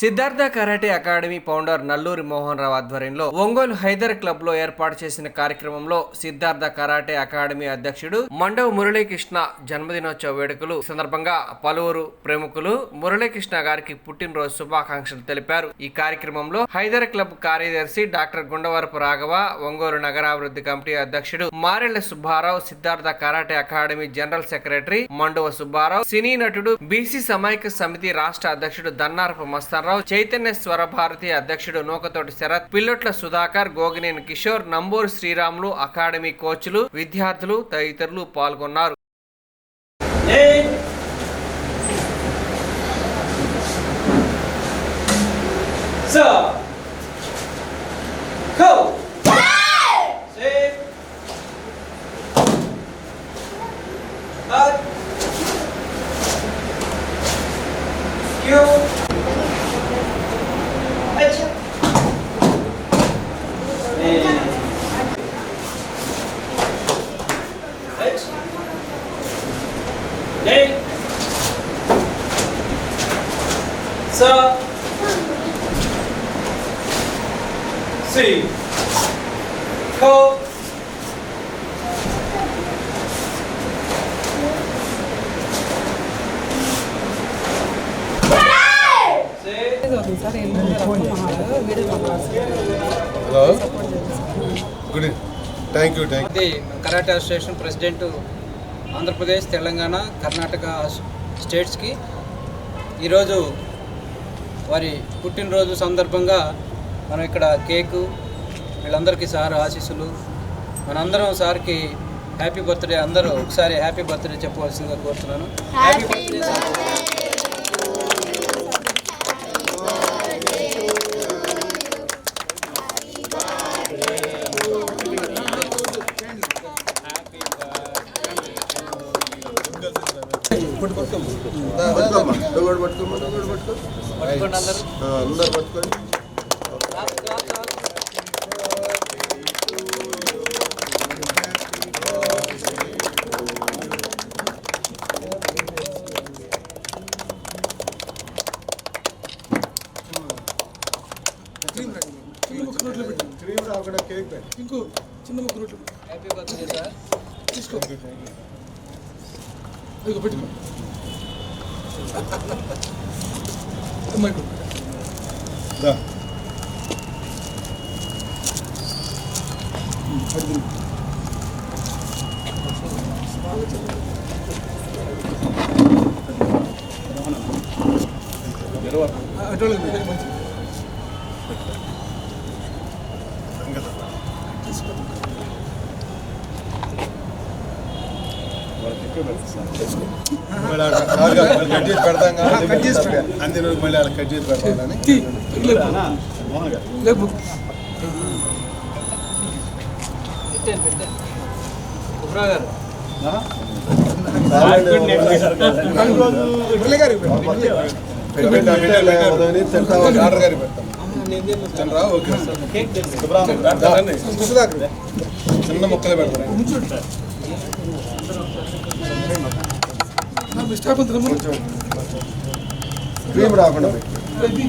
Siddhartha karate academy founder Nalluri Mohan Rao ఆధ్వర్యంలో Ongole Hyder club లో ఏర్పాటు చేసిన కార్యక్రమంలో సిద్ధార్థ కరాటే అకాడమీ అధ్యక్షుడు మండవ మురళీకృష్ణ జన్మదినోత్సవ వేడుకలు సందర్భంగా పలువురు ప్రముఖులు మురళీకృష్ణ గారికి పుట్టినరోజు శుభాకాంక్షలు తెలిపారు. ఈ కార్యక్రమంలో హైదర్ క్లబ్ కార్యదర్శి డాక్టర్ గుండవరపు రాఘవ, ఒంగోలు నగరాభివృద్ధి కమిటీ అధ్యక్షుడు Marella Subbarao, Siddhartha karate academy general secretary Mandava Subbarao, cine నటుడు బీసీ సమైక్య సమితి రాష్ట్ర అధ్యక్షుడు దన్నారపు మస్తాన్, చైతన్య స్వర భారతి అధ్యక్షుడు నూకతోటి శరత్, పిల్లొట్ల సుధాకర్, గోగినేని కిషోర్, నంబూరు శ్రీరాములు, అకాడమీ కోచ్లు, విద్యార్థులు తదితరులు పాల్గొన్నారు. Karate association president Andhra Pradesh, Telangana, Karnataka స్టేట్స్కి ఈరోజు వారి పుట్టినరోజు సందర్భంగా మనం ఇక్కడ కేకు, వీళ్ళందరికీ సార్ ఆశీస్సులు, మనందరం సార్కి హ్యాపీ బర్త్డే, అందరూ ఒకసారి హ్యాపీ బర్త్డే చెప్పవలసిందిగా కోరుతున్నాను. Happy birthday sir. చిన్న ముక్క రోడ్లు హ్యాపీ బర్త్డే సార్. తీసుకో పెట్టుకో. అంతే మళ్ళీ అలా కట్ చేసి పెడతామని ఆర్డర్ గారికి పెడతాం. చిన్న మొక్కలే పెడతాం. క్రీమ్ రాకుండా పెట్టుకోండి.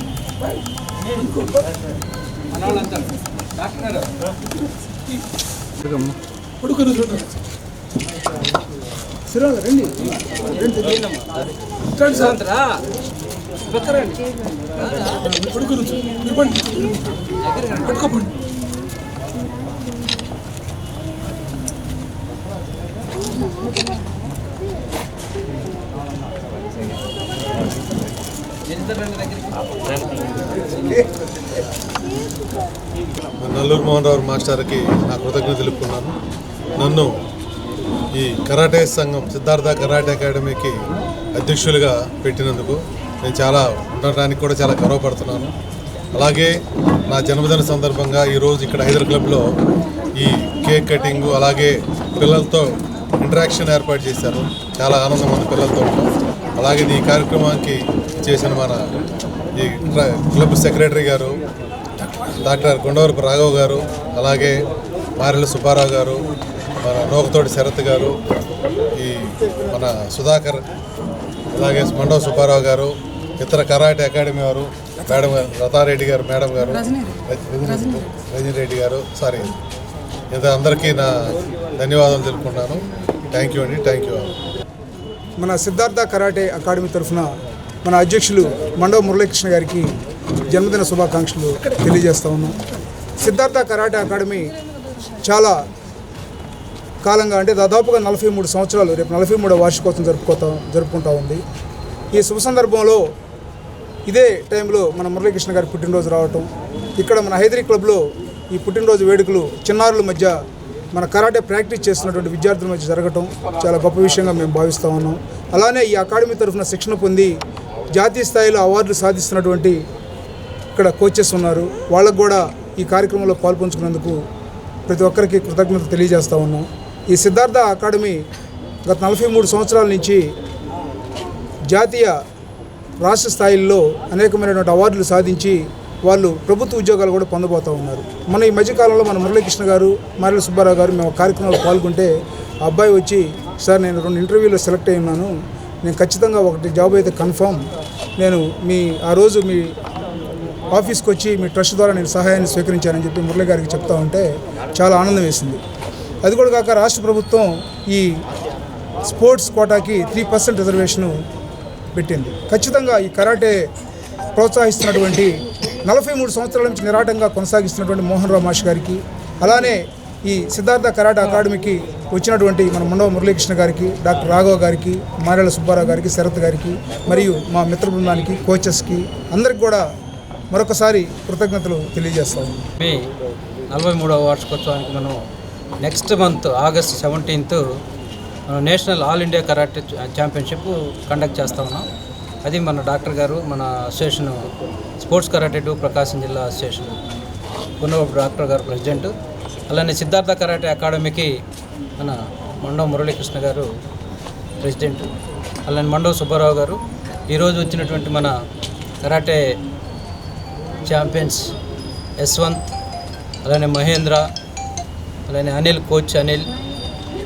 నల్లూరు మోహన్ రావు మాస్టర్కి నా కృతజ్ఞత తెలుపుకున్నాను. నన్ను ఈ కరాటే సంఘం సిద్ధార్థ కరాటే అకాడమీకి అధ్యక్షులుగా పెట్టినందుకు నేను చాలా ఉండటానికి కూడా చాలా గర్వపడుతున్నాను. అలాగే నా జన్మదిన సందర్భంగా ఈరోజు ఇక్కడ హైదర్ క్లబ్లో ఈ కేక్ కటింగు, అలాగే పిల్లలతో ఇంటరాక్షన్ ఏర్పాటు చేశారు. చాలా ఆనందం ఉంది పిల్లలతో. అలాగే ఈ కార్యక్రమానికి చేసిన మన ఈ క్లబ్ సెక్రటరీ గారు డాక్టర్ గుండవరపు రాఘవ్ గారు, అలాగే మారెళ్ల సుబ్బారావు గారు, మన నూకతోటి శరత్ గారు, ఈ మన సుధాకర్, అలాగే మండవ సుబ్బారావు గారు, ఇతర కరాటే అకాడమీ వారు, మేడం రతారెడ్డి గారు, మేడం గారు, రజనీ రెడ్డి గారు, సారీ, ఇంత అందరికీ నా ధన్యవాదాలు తెలుపుకుంటున్నాను. థ్యాంక్ యూ అండి, థ్యాంక్ యూ. మన సిద్ధార్థ కరాటే అకాడమీ తరఫున మన అధ్యక్షులు మండవ మురళీకృష్ణ గారికి జన్మదిన శుభాకాంక్షలు తెలియజేస్తా ఉన్నాం. సిద్ధార్థ కరాటే అకాడమీ చాలా కాలంగా, అంటే దాదాపుగా 43 సంవత్సరాలు, రేపు 43వ వార్షికోత్సవం జరుపుకుంటా ఉంది. ఈ శుభ సందర్భంలో ఇదే టైంలో మన మురళీకృష్ణ గారి పుట్టినరోజు రావటం, ఇక్కడ మన హైదరీ క్లబ్లో ఈ పుట్టినరోజు వేడుకలు చిన్నారుల మధ్య మన కరాటే ప్రాక్టీస్ చేస్తున్నటువంటి విద్యార్థుల మధ్య జరగటం చాలా గొప్ప విషయంగా మేము భావిస్తూ ఉన్నాం. అలానే ఈ అకాడమీ తరఫున శిక్షణ పొంది జాతీయ స్థాయిలో అవార్డులు సాధిస్తున్నటువంటి ఇక్కడ కోచెస్ ఉన్నారు. వాళ్ళకు కూడా ఈ కార్యక్రమంలో పాల్పంచుకున్నందుకు ప్రతి ఒక్కరికి కృతజ్ఞతలు తెలియజేస్తూ ఉన్నాం. ఈ సిద్ధార్థ అకాడమీ గత 43 సంవత్సరాల నుంచి జాతీయ రాష్ట్ర స్థాయిల్లో అనేకమైనటువంటి అవార్డులు సాధించి వాళ్ళు ప్రభుత్వ ఉద్యోగాలు కూడా పొందబోతూ ఉన్నారు. మన ఈ మధ్యకాలంలో మన మురళీకృష్ణ గారు, మారెల సుబ్బారావు గారు మేము కార్యక్రమంలో పాల్గొంటే ఆ అబ్బాయి వచ్చి, సార్ నేను 2 ఇంటర్వ్యూలో సెలెక్ట్ అయి ఉన్నాను, నేను ఖచ్చితంగా ఒకటి జాబ్ అయితే కన్ఫామ్, నేను ఆ రోజు మీ ఆఫీస్కి వచ్చి మీ ట్రస్ట్ ద్వారా నేను సహాయాన్ని స్వీకరించానని చెప్పి మురళి గారికి చెప్తా ఉంటే చాలా ఆనందం వేసింది. అది కూడా కాక రాష్ట్ర ప్రభుత్వం ఈ స్పోర్ట్స్ కోటాకి 3% రిజర్వేషను పెట్టింది. ఖచ్చితంగా ఈ కరాటే ప్రోత్సహిస్తున్నటువంటి 43 సంవత్సరాల నుంచి నిరాటంగా కొనసాగిస్తున్నటువంటి మోహన్ రావు మాస్టర్ గారికి, అలానే ఈ సిద్ధార్థ కరాటే అకాడమీకి వచ్చినటువంటి మన మండవ మురళీకృష్ణ గారికి, డాక్టర్ రాఘవ గారికి, మారెల సుబ్బారావు గారికి, శరత్ గారికి, మరియు మా మిత్ర బృందానికి, కోచెస్కి అందరికి కూడా మరొకసారి కృతజ్ఞతలు తెలియజేస్తాము. మీ 43వ వార్షికోత్సవానికి మనం next month August 17th national all India karate championship conduct చేస్తూ ఉన్నాం. అది మన డాక్టర్ గారు, మన అసోసియేషన్ స్పోర్ట్స్ కరాటే 2 ప్రకాశం జిల్లా అసోసియేషన్ గున్నవరపు డాక్టర్ గారు ప్రెసిడెంట్. అలానే సిద్ధార్థ కరాటే అకాడమీకి మన మండవ మురళీకృష్ణ గారు ప్రెసిడెంట్, అలానే మండవ సుబ్బారావు గారు. ఈరోజు వచ్చినటువంటి మన కరాటే ఛాంపియన్స్ యశ్వంత్, అలానే మహేంద్ర, అలానే అనిల్, కోచ్ అనిల్,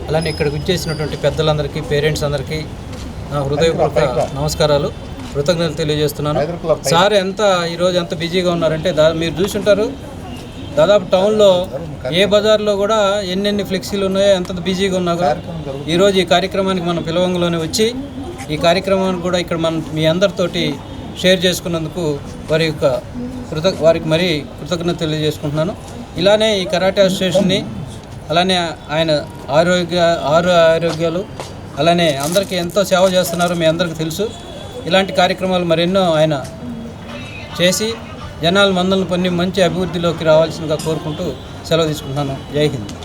అలానే ఇక్కడికి వచ్చేసినటువంటి పెద్దలందరికీ, పేరెంట్స్ అందరికీ నా హృదయపూర్వక నమస్కారాలు, కృతజ్ఞతలు తెలియజేస్తున్నాను. సార్ ఈరోజు ఎంత బిజీగా ఉన్నారంటే మీరు చూసుంటారు, దాదాపు టౌన్లో ఏ బజార్లో కూడా ఎన్నెన్ని ఫ్లెక్సీలు ఉన్నాయో, ఎంత బిజీగా ఉన్నారో. ఈరోజు ఈ కార్యక్రమానికి మన పిలవంగలోనే వచ్చి ఈ కార్యక్రమాన్ని కూడా ఇక్కడ మీ అందరితోటి షేర్ చేసుకున్నందుకు వారికి మరీ కృతజ్ఞత తెలియజేసుకుంటున్నాను. ఇలానే ఈ కరాటే అసోసియేషన్ని, అలానే ఆయన ఆరోగ్యాలు, అలానే అందరికీ ఎంతో సేవ చేస్తున్నారు, మీ అందరికీ తెలుసు. ఇలాంటి కార్యక్రమాలు మరెన్నో ఆయన చేసి జనాల మందలను పొంది మంచి అభివృద్ధిలోకి రావాల్సిందిగా కోరుకుంటూ సెలవు తీసుకుంటున్నాను. జై హింద్.